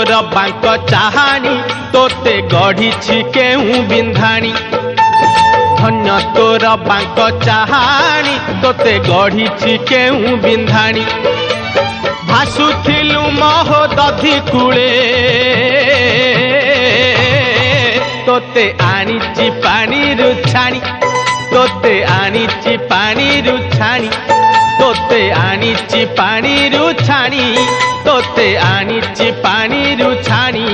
तोर बांक चाहाणी तोते गढ़ी केहू बिंधाणी धन्य तोर बांक चाहाणी तोते गढ़ी केहू बिंधाणी भासुथिलु मोह दधि कूले तोते आनीची पानी रुछाणी तोते आनीची पानी रुछाणी तोते आनीची पानी रुछाणी तोते आनीची पानी रुछाणी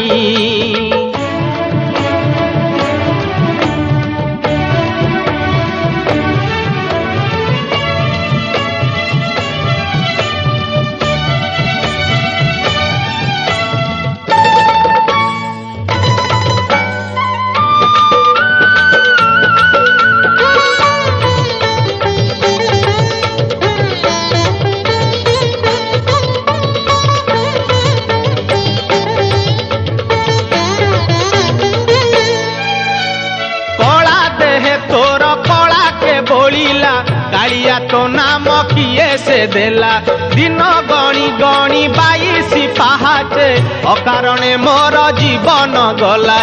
कालिया तो नाम किए से देला दिन गणी गणी 22 पहाचे अकारणे मोर जीवन गला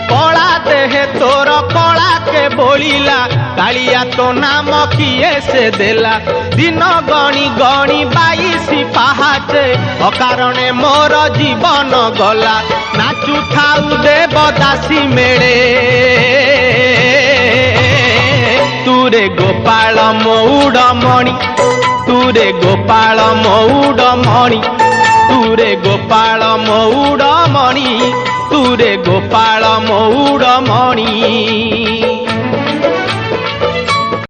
कला देहे तोर कला के बोलिला कालिया तो नाम किए से देला दिन गणी गणी 22 पहाचे अकारणे मोर जीवन गला नाचु थाउ देवदासी मेले तुरे गोपाल मौड़ मणि तुरे गोपाल मौड़ मणि तुरे गोपाल मौड़ मणि तुरे गोपाल मौड़ मणि।